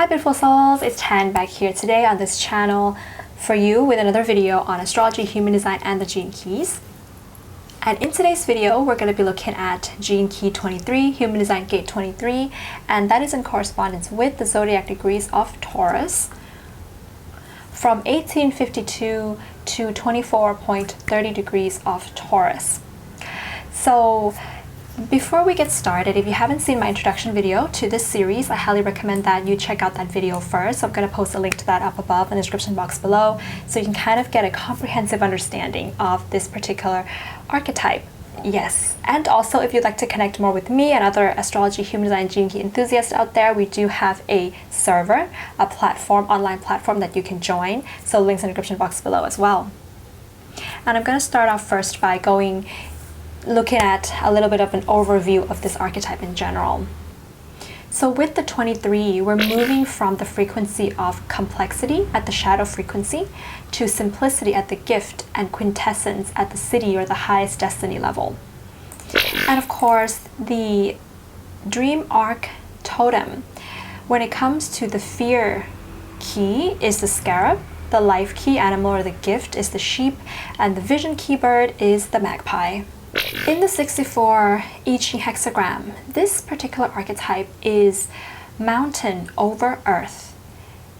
Hi beautiful souls, it's Tan back here today on this channel for you with another video on astrology, human design, and the gene keys. And in today's video, we're going to be looking at gene key 23, human design gate 23, and that is in correspondence with the zodiac degrees of Taurus from 1852 to 24.30 degrees of Taurus. So before we get started, if you haven't seen my introduction video to this series, I highly recommend that you check out that video first. So I'm going to post a link to that up above in the description box below so you can kind of get a comprehensive understanding of this particular archetype. Yes, and also if you'd like to connect more with me and other astrology, human design, gene key enthusiasts out there, we do have a server, a platform, online platform that you can join. So links in the description box below as well. And I'm going to start off first by looking at a little bit of an overview of this archetype in general. So with the 23, we're moving from the frequency of complexity at the shadow frequency to simplicity at the gift and quintessence at the city or the highest destiny level. And of course, the dream arc totem, when it comes to the fear key, is the SCARAB, the life key animal or the gift is the sheep, and the vision key bird is the magpie. In the 64 I-Ching hexagram, this particular archetype is mountain over earth,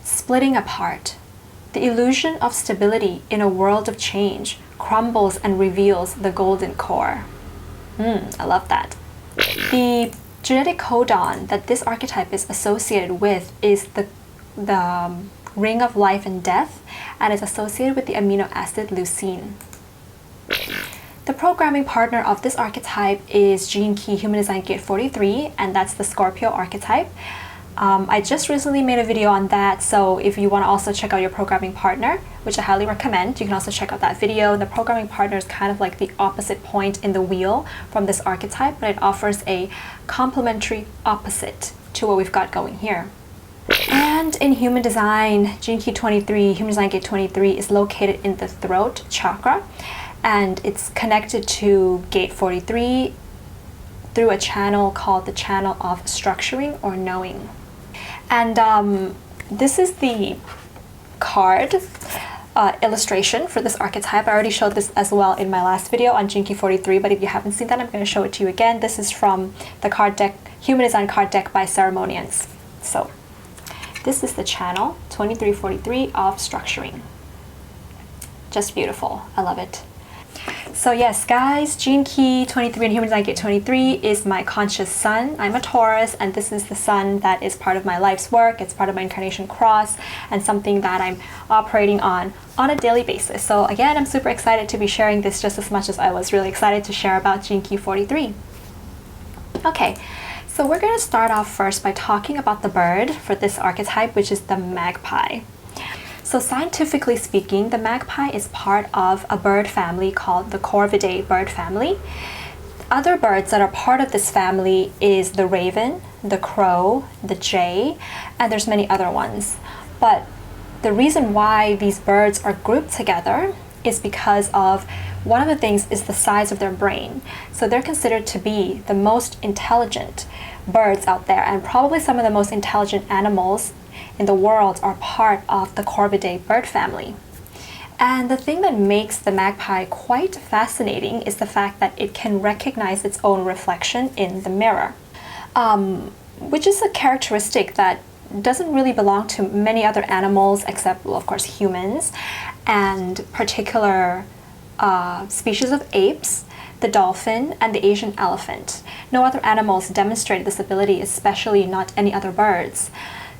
splitting apart. The illusion of stability in a world of change crumbles and reveals the golden core. I love that. The genetic codon that this archetype is associated with is the ring of life and death, and is associated with the amino acid leucine. The programming partner of this archetype is gene key human design gate 43, and that's the Scorpio archetype. I just recently made a video on that, so if you want to also check out your programming partner, which I highly recommend, you can also check out that video. The programming partner is kind of like the opposite point in the wheel from this archetype, but it offers a complementary opposite to what we've got going here. And in human design, gene key 23, human design gate 23 is located in the throat chakra, and it's connected to gate 43 through a channel called the channel of structuring or knowing. And this is the card illustration for this archetype. I already showed this as well in my last video on gene key 43, but if you haven't seen that, I'm going to show it to you again. This is from the card deck, human design card deck by Ceremonians. So this is the channel 2343 of structuring. Just beautiful. I love it. So yes, guys, gene key 23 and human design gate 23 is my conscious sun. I'm a Taurus, and this is the sun that is part of my life's work. It's part of my incarnation cross and something that I'm operating on a daily basis. So again, I'm super excited to be sharing this just as much as I was really excited to share about gene key 43. Okay, so we're going to start off first by talking about the bird for this archetype, which is the magpie. So scientifically speaking, the magpie is part of a bird family called the Corvidae bird family. Other birds that are part of this family is the raven, the crow, the jay, and there's many other ones. But the reason why these birds are grouped together is because of one of the things is the size of their brain. So they're considered to be the most intelligent birds out there, and probably some of the most intelligent animals in the world are part of the Corvidae bird family. And the thing that makes the magpie quite fascinating is the fact that it can recognize its own reflection in the mirror, which is a characteristic that doesn't really belong to many other animals except, well, of course, humans and particular species of apes, the dolphin, and the Asian elephant. No other animals demonstrate this ability, especially not any other birds.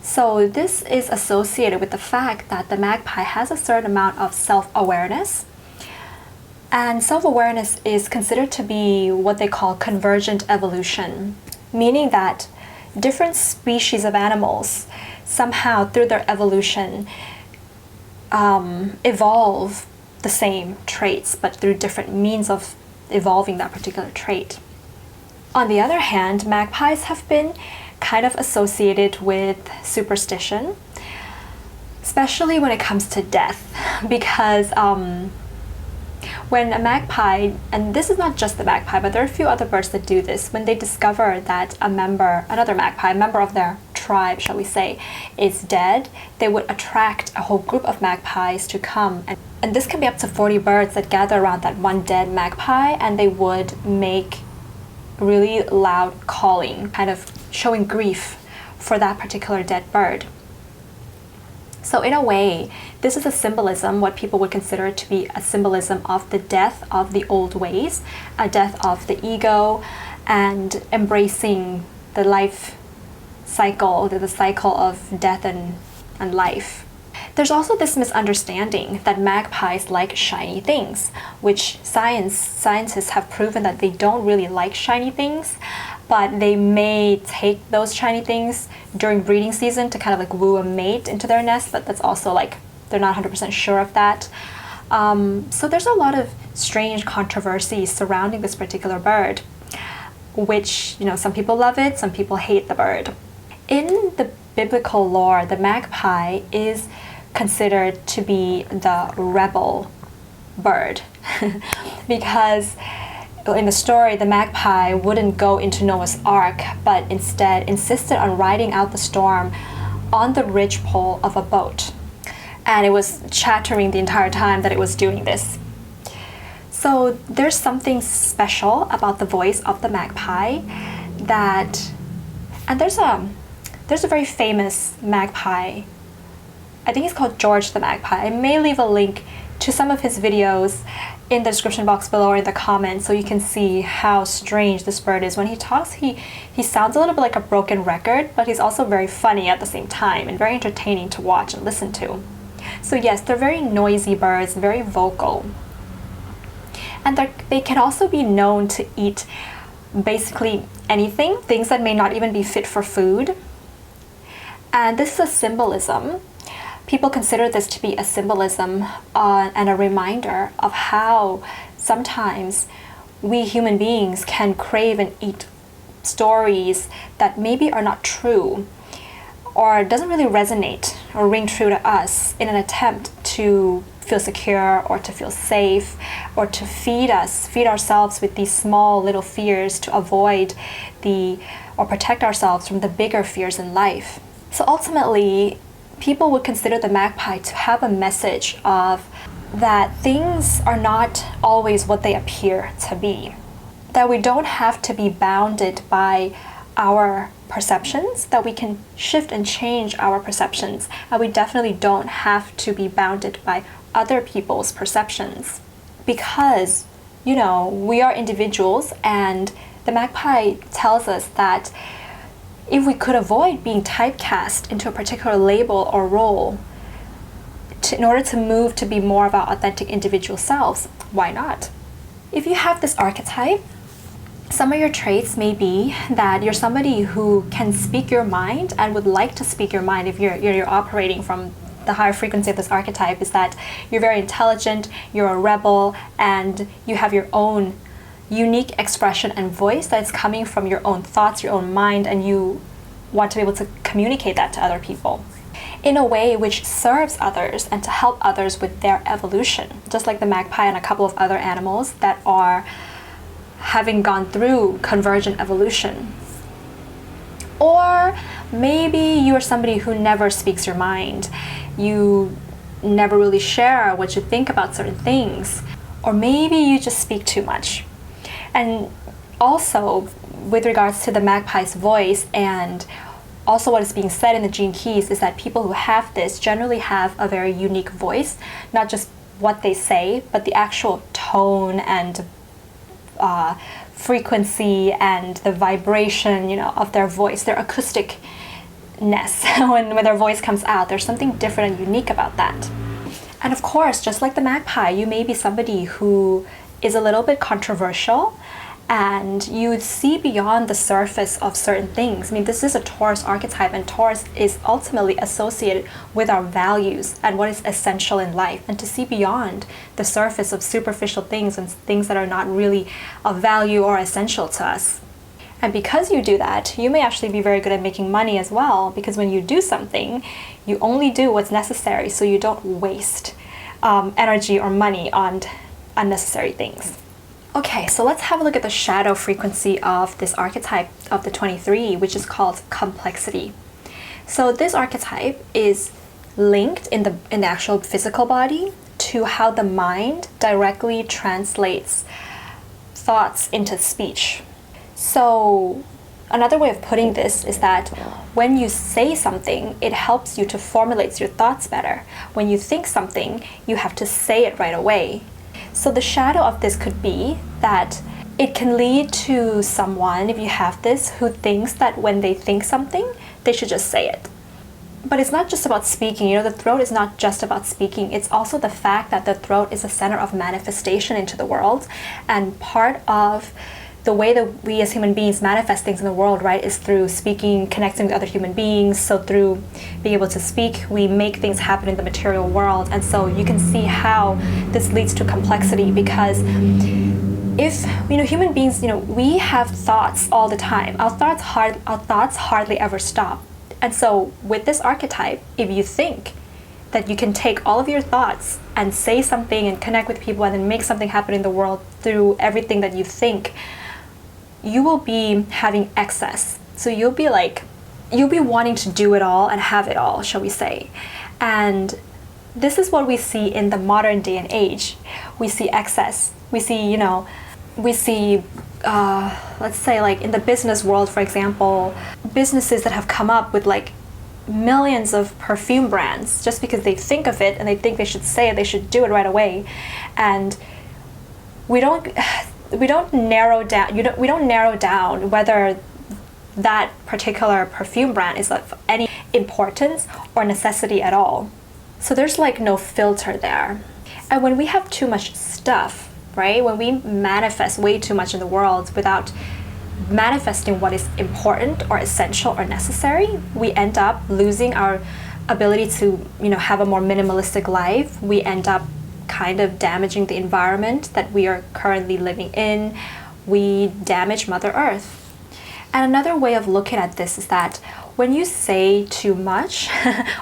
So this is associated with the fact that the magpie has a certain amount of self-awareness. And self-awareness is considered to be what they call convergent evolution, meaning that different species of animals somehow through their evolution evolve the same traits, but through different means of evolving that particular trait. On the other hand, magpies have been kind of associated with superstition, especially when it comes to death, because when a magpie, and this is not just the magpie, but there are a few other birds that do this, when they discover that another magpie, a member of their tribe, shall we say, is dead, they would attract a whole group of magpies to come. And this can be up to 40 birds that gather around that one dead magpie, and they would make really loud calling, kind of showing grief for that particular dead bird. So in a way, this is a symbolism, what people would consider to be a symbolism of the death of the old ways, a death of the ego, and embracing the life cycle, the cycle of death and life. There's also this misunderstanding that magpies like shiny things, which scientists have proven that they don't really like shiny things, but they may take those shiny things during breeding season to kind of like woo a mate into their nest, but that's also like, they're not 100% sure of that. So there's a lot of strange controversy surrounding this particular bird, which, you know, some people love it, some people hate the bird. In the biblical lore, the magpie is considered to be the rebel bird because in the story, the magpie wouldn't go into Noah's Ark, but instead insisted on riding out the storm on the ridgepole of a boat. And it was chattering the entire time that it was doing this. So there's something special about the voice of the magpie and there's a very famous magpie. I think he's called George the Magpie. I may leave a link to some of his videos in the description box below or in the comments so you can see how strange this bird is. When he talks, he sounds a little bit like a broken record, but he's also very funny at the same time and very entertaining to watch and listen to. So yes, they're very noisy birds, very vocal. And they can also be known to eat basically anything, things that may not even be fit for food. And this is a symbolism. People consider this to be a symbolism and a reminder of how sometimes we human beings can crave and eat stories that maybe are not true or doesn't really resonate or ring true to us in an attempt to feel secure or to feel safe or to feed ourselves with these small little fears to avoid or protect ourselves from the bigger fears in life. So ultimately, people would consider the magpie to have a message of that things are not always what they appear to be. That we don't have to be bounded by our perceptions, that we can shift and change our perceptions, and we definitely don't have to be bounded by other people's perceptions. Because, you know, we are individuals, and the magpie tells us that if we could avoid being typecast into a particular label or role in order to move to be more of our authentic individual selves, why not? If you have this archetype, some of your traits may be that you're somebody who can speak your mind and would like to speak your mind. If you're operating from the higher frequency of this archetype, is that you're very intelligent, you're a rebel, and you have your own unique expression and voice that's coming from your own thoughts, your own mind, and you want to be able to communicate that to other people in a way which serves others and to help others with their evolution, just like the magpie and a couple of other animals that are having gone through convergent evolution. Or maybe you are somebody who never speaks your mind. You never really share what you think about certain things. Or maybe you just speak too much. And also, with regards to the magpie's voice and also what is being said in the gene keys, is that people who have this generally have a very unique voice, not just what they say, but the actual tone and frequency and the vibration, you know, of their voice, their acousticness. when their voice comes out, there's something different and unique about that. And of course, just like the magpie, you may be somebody who is a little bit controversial, and you see beyond the surface of certain things. I mean, this is a Taurus archetype, and Taurus is ultimately associated with our values and what is essential in life, and to see beyond the surface of superficial things and things that are not really of value or essential to us. And because you do that, you may actually be very good at making money as well, because when you do something, you only do what's necessary, so you don't waste energy or money on unnecessary things. Okay, so let's have a look at the shadow frequency of this archetype of the 23, which is called complexity. So this archetype is linked in the actual physical body to how the mind directly translates thoughts into speech. So another way of putting this is that when you say something, it helps you to formulate your thoughts better. When you think something, you have to say it right away. So the shadow of this could be that it can lead to someone, if you have this, who thinks that when they think something, they should just say it. But it's not just about speaking. You know, the throat is not just about speaking. It's also the fact that the throat is a center of manifestation into the world. And part of the way that we as human beings manifest things in the world, right, is through speaking, connecting with other human beings. So through being able to speak, we make things happen in the material world. And so you can see how this leads to complexity, because if, you know, human beings, you know, we have thoughts all the time. Our thoughts hardly ever stop. And so with this archetype, if you think that you can take all of your thoughts and say something and connect with people and then make something happen in the world through everything that you think, you will be having excess. So you'll be wanting to do it all and have it all, shall we say. And this is what we see in the modern day and age. We see excess. We see, let's say like in the business world, for example, businesses that have come up with like millions of perfume brands just because they think of it and they think they should say it, they should do it right away. And we don't narrow down whether that particular perfume brand is of any importance or necessity at all. So there's like no filter there. And when we have too much stuff, right, when we manifest way too much in the world without manifesting what is important or essential or necessary, we end up losing our ability to, have a more minimalistic life. We end up kind of damaging the environment that we are currently living in. We damage Mother Earth. And another way of looking at this is that when you say too much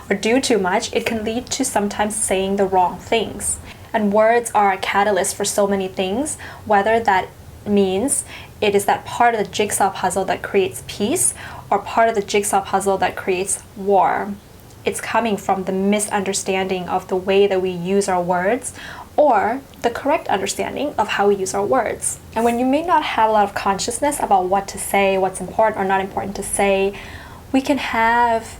or do too much, it can lead to sometimes saying the wrong things. And words are a catalyst for so many things, whether that means it is that part of the jigsaw puzzle that creates peace or part of the jigsaw puzzle that creates war. It's coming from the misunderstanding of the way that we use our words or the correct understanding of how we use our words. And when you may not have a lot of consciousness about what to say, what's important or not important to say, we can have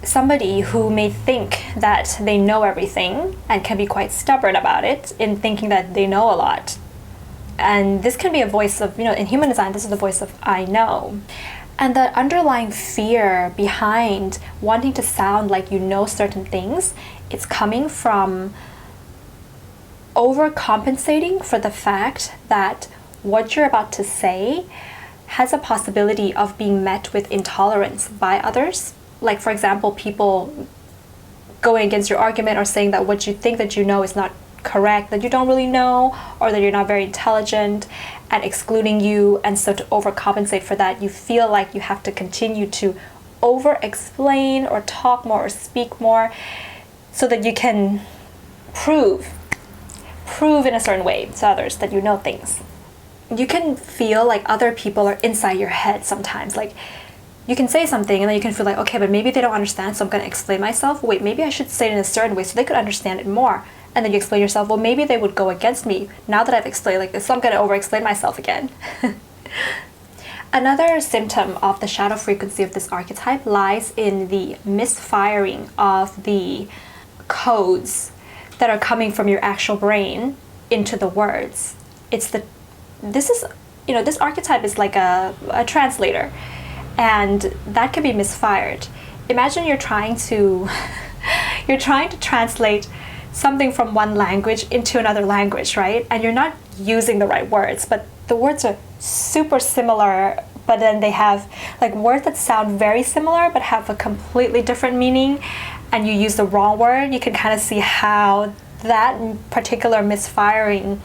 somebody who may think that they know everything and can be quite stubborn about it in thinking that they know a lot. And this can be a voice of, in human design, this is the voice of I know. And the underlying fear behind wanting to sound like you know certain things, it's coming from overcompensating for the fact that what you're about to say has a possibility of being met with intolerance by others. Like, for example, people going against your argument or saying that what you think that you know is not correct, that you don't really know, or that you're not very intelligent, and excluding you. And so to overcompensate for that, you feel like you have to continue to over-explain or talk more or speak more so that you can prove in a certain way to others that you know things. You can feel like other people are inside your head sometimes. Like, you can say something and then you can feel like, okay, but maybe they don't understand, so I'm going to explain myself. Wait, maybe I should say it in a certain way so they could understand it more. And then you explain yourself, well, maybe they would go against me now that I've explained like this, so I'm going to over-explain myself again. Another symptom of the shadow frequency of this archetype lies in the misfiring of the codes that are coming from your actual brain into the words. This archetype is like a translator, and that can be misfired. Imagine you're trying to translate something from one language into another language, right? And you're not using the right words, but the words are super similar, but then they have like words that sound very similar but have a completely different meaning, and you use the wrong word. You can kind of see how that particular misfiring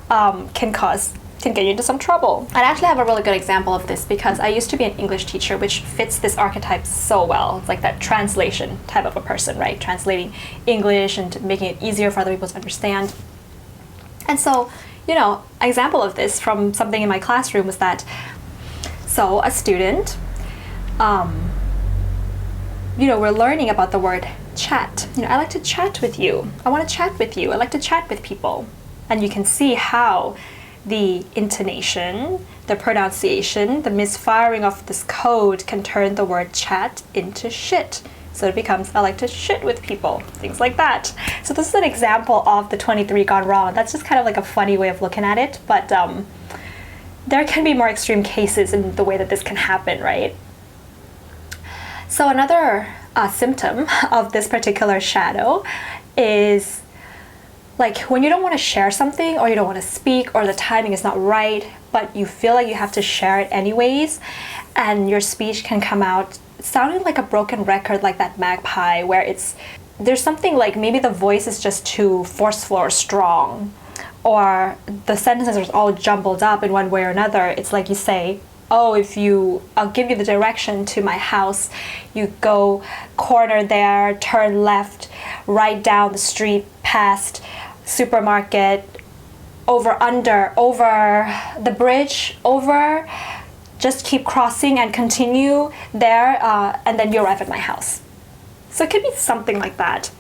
can get you into some trouble. I actually have a really good example of this because I used to be an English teacher, which fits this archetype so well. It's like that translation type of a person, right? Translating English and making it easier for other people to understand. And so, an example of this from something in my classroom was that, so a student we're learning about the word chat. I like to chat with you. I want to chat with you. I like to chat with people. And you can see how the intonation, the pronunciation, the misfiring of this code can turn the word chat into shit. So it becomes, I like to shit with people, things like that. So this is an example of the 23 gone wrong. That's just kind of like a funny way of looking at it, but there can be more extreme cases in the way that this can happen, right? So another symptom of this particular shadow is like when you don't want to share something, or you don't want to speak, or the timing is not right, but you feel like you have to share it anyways, and your speech can come out sounding like a broken record, like that Magpie, where there's something like maybe the voice is just too forceful or strong, or the sentences are all jumbled up in one way or another. It's like you say, oh, I'll give you the direction to my house. You go corner there, turn left, right down the street, past supermarket, over the bridge, just keep crossing and continue there, and then you arrive at my house. So it could be something like that.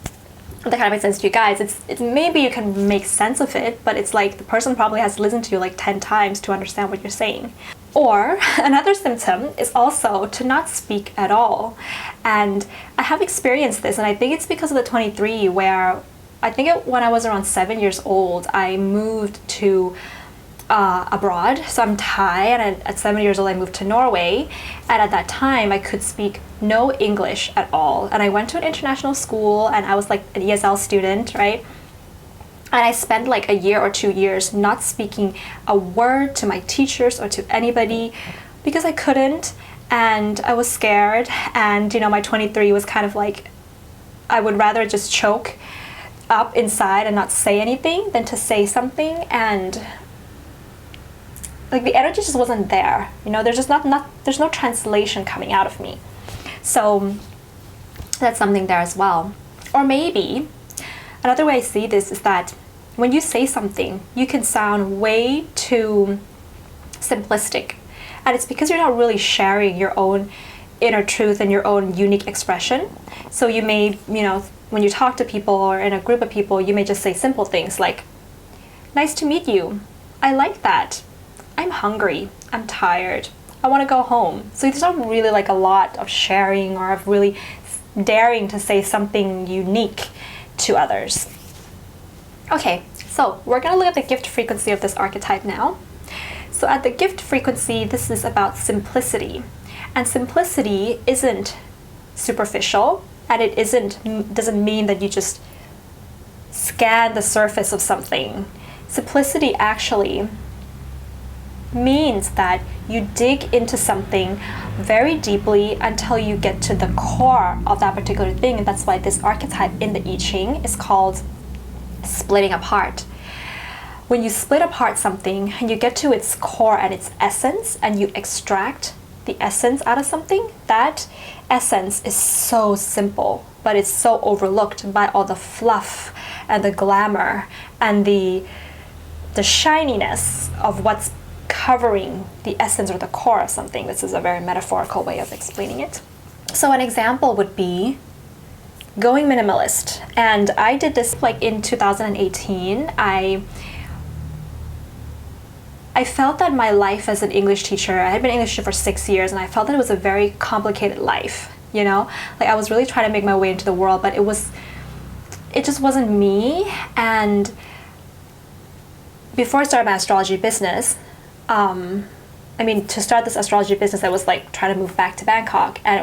That kind of makes sense to you guys. It's maybe you can make sense of it, but it's like the person probably has to listen to you like 10 times to understand what you're saying. Or another symptom is also to not speak at all. And I have experienced this, and I think it's because of the 23, where I think when I was around 7 years old, I moved to abroad. So I'm Thai, and at 7 years old I moved to Norway, and at that time I could speak no English at all. And I went to an international school, and I was like an ESL student, right? And I spent like a year or 2 years not speaking a word to my teachers or to anybody because I couldn't, and I was scared. And my 23 was kind of like, I would rather just choke up inside and not say anything than to say something. And like the energy just wasn't there. There's just there's no translation coming out of me. So that's something there as well. Or maybe another way I see this is that when you say something, you can sound way too simplistic. And it's because you're not really sharing your own inner truth and your own unique expression. So you may, when you talk to people or in a group of people, you may just say simple things like, nice to meet you. I like that. I'm hungry. I'm tired. I want to go home. So there's not really like a lot of sharing or of really daring to say something unique to others. Okay, so we're going to look at the gift frequency of this archetype now. So at the gift frequency, this is about simplicity. And simplicity isn't superficial, and it doesn't mean that you just scan the surface of something. Simplicity actually means that you dig into something very deeply until you get to the core of that particular thing. And that's why this archetype in the I-Ching is called splitting apart. When you split apart something and you get to its core and its essence, and you extract the essence out of something, that essence is so simple, but it's so overlooked by all the fluff and the glamour and the shininess of what's covering the essence or the core of something. This is a very metaphorical way of explaining it. So an example would be going minimalist. And I did this like in 2018. I felt that my life as an English teacher, I had been an English teacher for 6 years, and I felt that it was a very complicated life, Like I was really trying to make my way into the world, but it just wasn't me. And before I started my astrology business, to start this astrology business, I was like trying to move back to Bangkok, I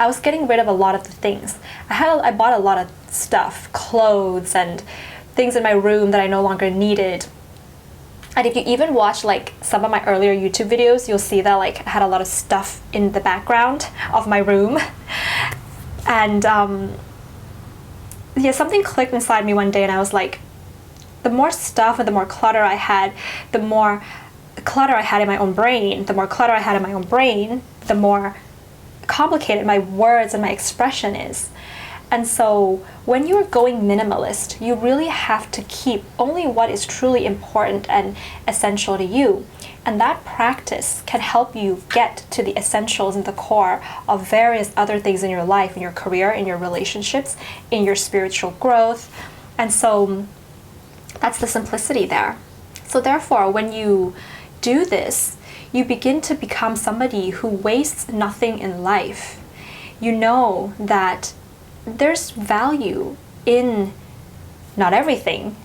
was getting rid of a lot of the things. I bought a lot of stuff, clothes and things in my room that I no longer needed. And if you even watch like some of my earlier YouTube videos, you'll see that like I had a lot of stuff in the background of my room. And something clicked inside me one day, and I was like, the more stuff and the more clutter I had, the more clutter I had in my own brain, the more complicated my words and my expression is. And so when you're going minimalist, you really have to keep only what is truly important and essential to you. And that practice can help you get to the essentials and the core of various other things in your life, in your career, in your relationships, in your spiritual growth. And so that's the simplicity there. So therefore, when you do this, you begin to become somebody who wastes nothing in life. You know that there's value in not everything,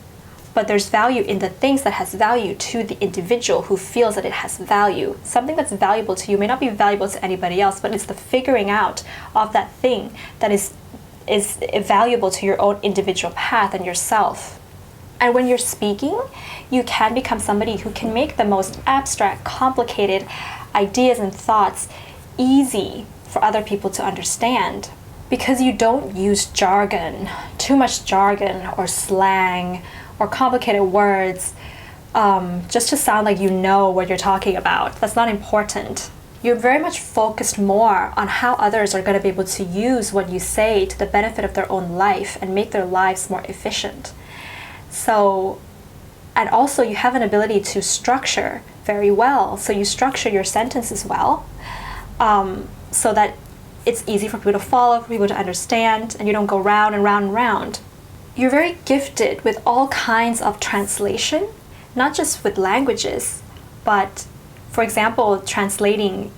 but there's value in the things that has value to the individual who feels that it has value. Something that's valuable to you may not be valuable to anybody else, but it's the figuring out of that thing that is valuable to your own individual path and yourself. And when you're speaking, you can become somebody who can make the most abstract, complicated ideas and thoughts easy for other people to understand, because you don't use jargon, too much jargon or slang or complicated words just to sound like you know what you're talking about. That's not important. You're very much focused more on how others are going to be able to use what you say to the benefit of their own life and make their lives more efficient. So, and also you have an ability to structure very well. So you structure your sentences well, so that it's easy for people to follow, for people to understand, and you don't go round and round and round. You're very gifted with all kinds of translation, not just with languages, but for example, translating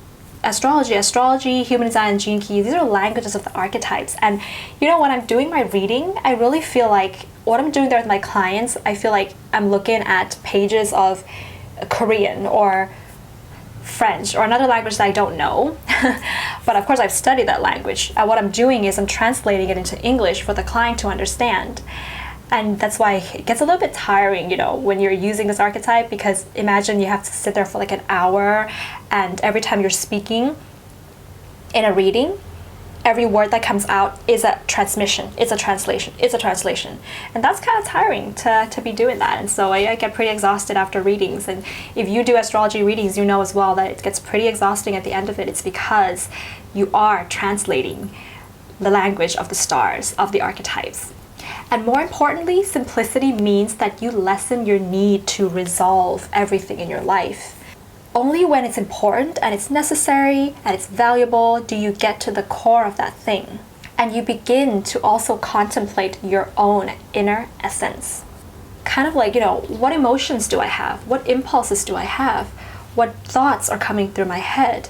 astrology, human design, and gene keys. These are languages of the archetypes. And you know, when I'm doing my reading, I really feel like what I'm doing there with my clients, I feel like I'm looking at pages of Korean or French or another language that I don't know. But of course I've studied that language. And what I'm doing is I'm translating it into English for the client to understand. And that's why it gets a little bit tiring, you know, when you're using this archetype, because imagine you have to sit there for like an hour, and every time you're speaking in a reading, every word that comes out is a transmission, it's a translation, it's a translation. And that's kind of tiring to be doing that. And so I get pretty exhausted after readings. And if you do astrology readings, you know as well that it gets pretty exhausting at the end of it. It's because you are translating the language of the stars, of the archetypes. And more importantly, simplicity means that you lessen your need to resolve everything in your life. Only when it's important and it's necessary and it's valuable do you get to the core of that thing. And you begin to also contemplate your own inner essence. Kind of like, you know, what emotions do I have? What impulses do I have? What thoughts are coming through my head?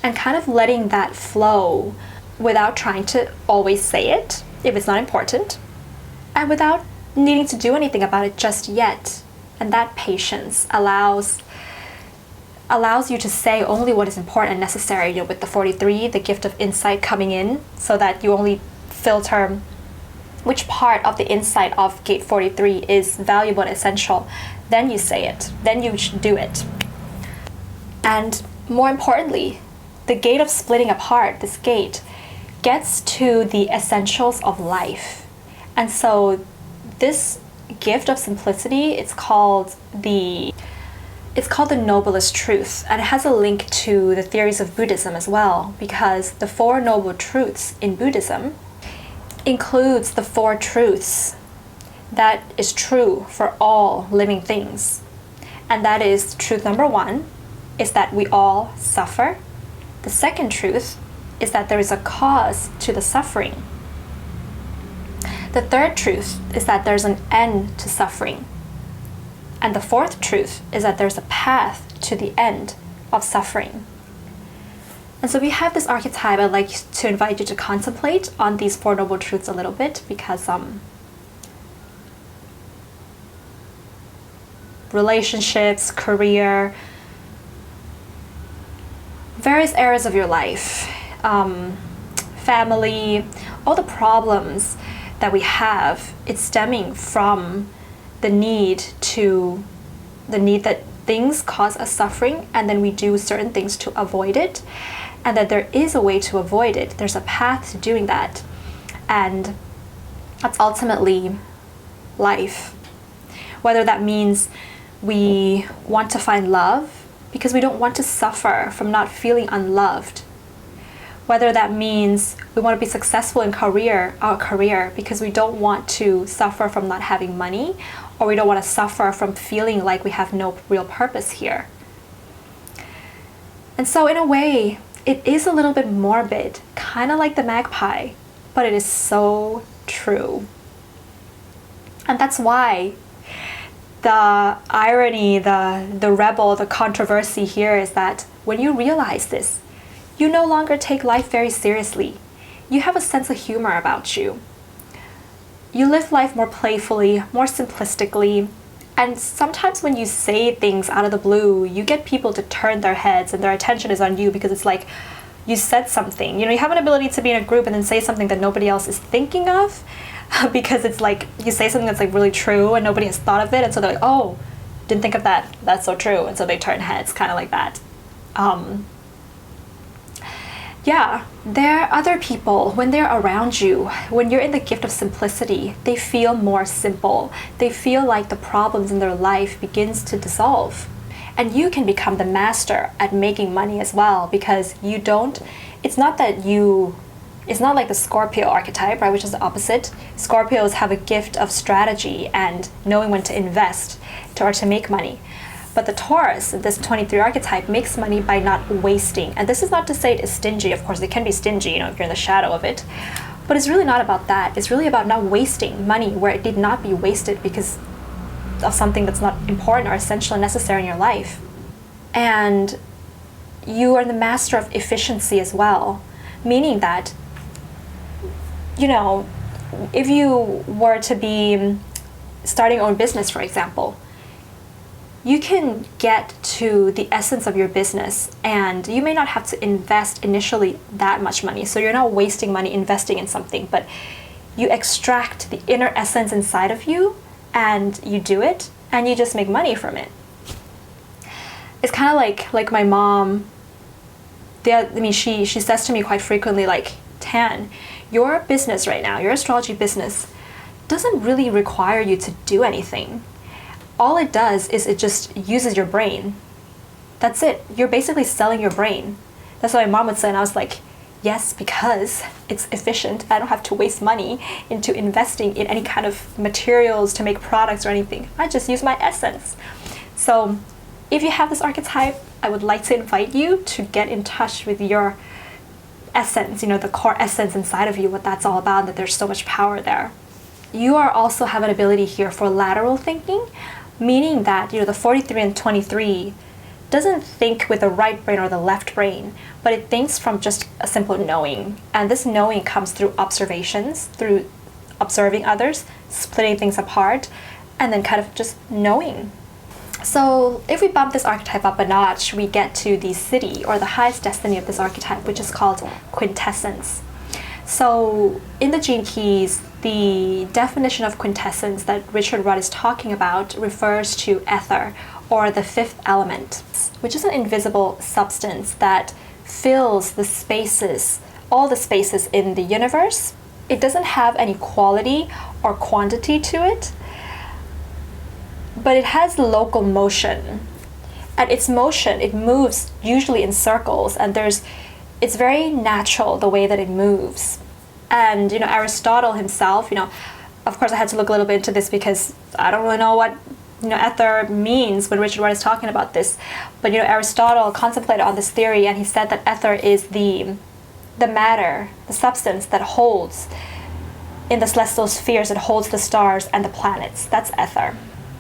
And kind of letting that flow without trying to always say it if it's not important, and without needing to do anything about it just yet. And that patience allows you to say only what is important and necessary, you know, with the 43, the gift of insight coming in, so that you only filter which part of the insight of gate 43 is valuable and essential. Then you say it, then you do it. And more importantly, the gate of splitting apart, this gate, gets to the essentials of life. And so this gift of simplicity, it's called the noblest truth, and it has a link to the theories of Buddhism as well, because the Four Noble Truths in Buddhism includes the four truths that is true for all living things. And that is, truth number one is that we all suffer. The second truth is that there is a cause to the suffering. The third truth is that there's an end to suffering. And the fourth truth is that there's a path to the end of suffering. And so we have this archetype. I'd like to invite you to contemplate on these Four Noble Truths a little bit, because relationships, career, various areas of your life, family, all the problems that we have, it's stemming from the need that things cause us suffering, and then we do certain things to avoid it, and that there is a way to avoid it. There's a path to doing that, and that's ultimately life. Whether that means we want to find love because we don't want to suffer from not feeling unloved. Whether that means we want to be successful in our career because we don't want to suffer from not having money, or we don't want to suffer from feeling like we have no real purpose here. And so in a way, it is a little bit morbid, kind of like the magpie, but it is so true. And that's why the irony, the rebel, the controversy here is that when you realize this, you no longer take life very seriously. You have a sense of humor about you. You live life more playfully, more simplistically, and sometimes when you say things out of the blue, you get people to turn their heads and their attention is on you because it's like you said something. You know, you have an ability to be in a group and then say something that nobody else is thinking of because it's like you say something that's like really true and nobody has thought of it, and so they're like, oh, didn't think of that. That's so true. And so they turn heads, kind of like that. Yeah, there are other people, when they're around you, when you're in the gift of simplicity, they feel more simple. They feel like the problems in their life begins to dissolve. And you can become the master at making money as well, because you don't, it's not like the Scorpio archetype, right, which is the opposite. Scorpios have a gift of strategy and knowing when to invest or to make money. But the Taurus, this 23 archetype, makes money by not wasting. And this is not to say it is stingy. Of course, it can be stingy, you know, if you're in the shadow of it. But it's really not about that. It's really about not wasting money where it did not be wasted because of something that's not important or essential and necessary in your life. And you are the master of efficiency as well, meaning that, you know, if you were to be starting your own business, for example, you can get to the essence of your business and you may not have to invest initially that much money. So you're not wasting money investing in something, but you extract the inner essence inside of you and you do it and you just make money from it. It's kind of like my mom, she says to me quite frequently, like, Tan, your business right now, your astrology business doesn't really require you to do anything. All it does is it just uses your brain. That's it. You're basically selling your brain. That's what my mom would say, and I was like, yes, because it's efficient. I don't have to waste money into investing in any kind of materials to make products or anything. I just use my essence. So if you have this archetype, I would like to invite you to get in touch with your essence, you know, the core essence inside of you, what that's all about, that there's so much power there. You also have an ability here for lateral thinking, meaning that, you know, the 43 and 23 doesn't think with the right brain or the left brain, but it thinks from just a simple knowing. And this knowing comes through observations, through observing others, splitting things apart, and then kind of just knowing. So if we bump this archetype up a notch, we get to the city or the highest destiny of this archetype, which is called quintessence. So in the Gene Keys, the definition of quintessence that Richard Rudd is talking about refers to ether, or the fifth element, which is an invisible substance that fills the spaces, all the spaces in the universe. It doesn't have any quality or quantity to it, but it has local motion. And its motion, it moves usually in circles, and it's very natural the way that it moves. And, you know, Aristotle himself, you know, of course I had to look a little bit into this because I don't really know what, you know, ether means when Richard Rudd is talking about this. But, you know, Aristotle contemplated on this theory, and he said that ether is the matter, the substance that holds in the celestial spheres, it holds the stars and the planets. That's ether.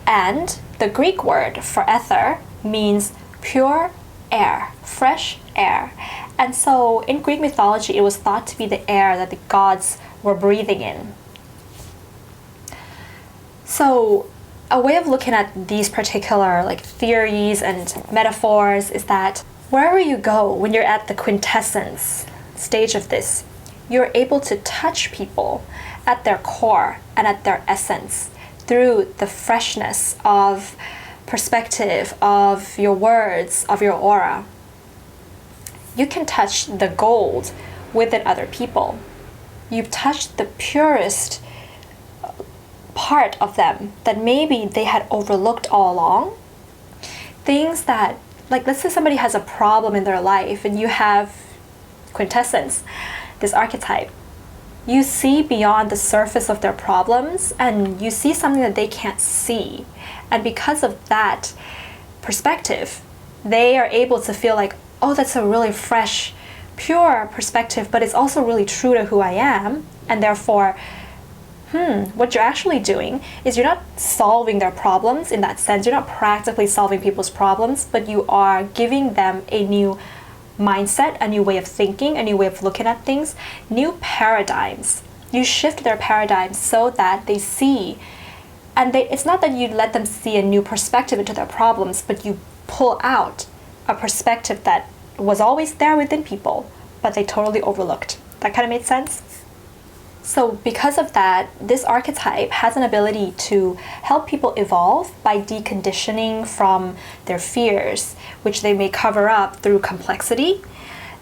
And the Greek word for ether means pure air, fresh air. And so in Greek mythology, it was thought to be the air that the gods were breathing in. So a way of looking at these particular like theories and metaphors is that wherever you go, when you're at the quintessence stage of this, you're able to touch people at their core and at their essence through the freshness of perspective, of your words, of your aura. You can touch the gold within other people. You've touched the purest part of them that maybe they had overlooked all along. Things that, like, let's say somebody has a problem in their life and you have quintessence, this archetype, you see beyond the surface of their problems and you see something that they can't see. And because of that perspective, they are able to feel like, oh, that's a really fresh, pure perspective, but it's also really true to who I am. And therefore, what you're actually doing is you're not solving their problems in that sense. You're not practically solving people's problems, but you are giving them a new mindset, a new way of thinking, a new way of looking at things, new paradigms. You shift their paradigms so that they see, and it's not that you let them see a new perspective into their problems, but you pull out a perspective that was always there within people, but they totally overlooked. That kind of made sense? So because of that, this archetype has an ability to help people evolve by deconditioning from their fears, which they may cover up through complexity,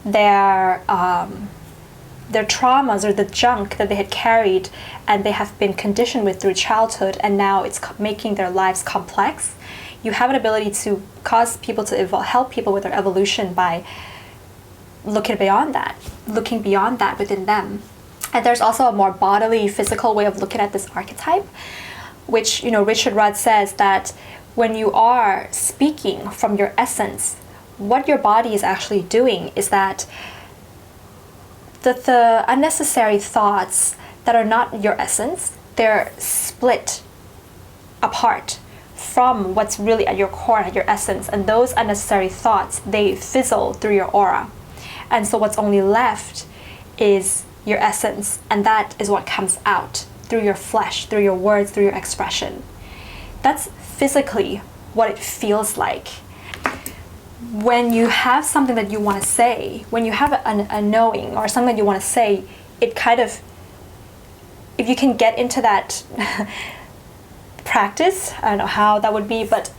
their traumas or the junk that they had carried and they have been conditioned with through childhood, and now it's making their lives complex. You have an ability to cause people to evolve, help people with their evolution by looking beyond that within them. And there's also a more bodily, physical way of looking at this archetype, which, Richard Rudd says that when you are speaking from your essence, what your body is actually doing is that the unnecessary thoughts that are not your essence, they're split apart from what's really at your core, at your essence. And those unnecessary thoughts, they fizzle through your aura. And so what's only left is your essence, and that is what comes out through your flesh, through your words, through your expression. That's physically what it feels like. When you have something that you want to say, when you have a knowing or something that you want to say, it kind of, if you can get into that practice, I don't know how that would be, but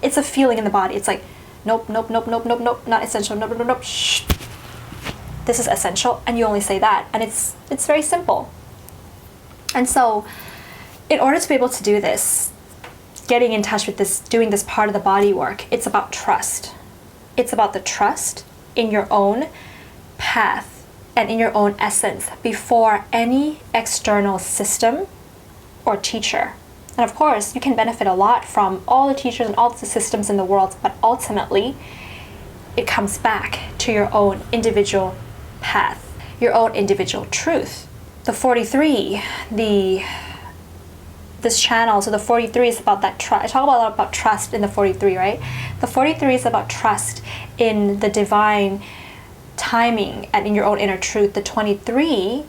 it's a feeling in the body. It's like, nope, nope, nope, nope, nope, nope, not essential, nope, nope, nope, shh. This is essential, and you only say that, and it's very simple. And so in order to be able to do this, getting in touch with this, doing this part of the body work, it's about trust. It's about the trust in your own path and in your own essence before any external system or teacher. And of course, you can benefit a lot from all the teachers and all the systems in the world, but ultimately, it comes back to your own individual path, your own individual truth. The 43, this channel, so the 43 is about that trust. I talk a lot about trust in the 43, right? The 43 is about trust in the divine timing and in your own inner truth. The 23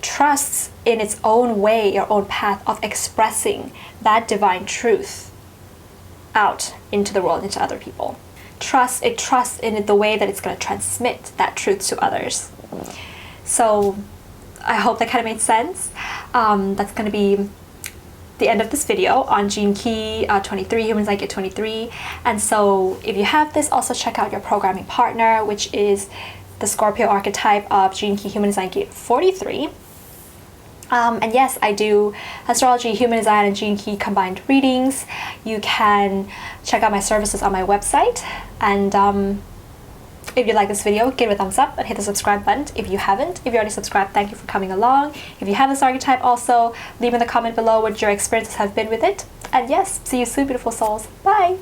trusts in its own way, your own path of expressing that divine truth out into the world, into other people. It trusts in the way that it's going to transmit that truth to others. So I hope that kind of made sense. That's going to be the end of this video on Gene Key 23, Human Design Kit 23. And so if you have this, also check out your programming partner, which is the Scorpio archetype of Gene Key Human Design Kit 43. And yes, I do astrology, human design, and gene key combined readings. You can check out my services on my website. And if you like this video, give it a thumbs up and hit the subscribe button if you haven't. If you already subscribed, thank you for coming along. If you have this archetype also, leave in the comment below what your experiences have been with it. And yes, see you soon, beautiful souls. Bye!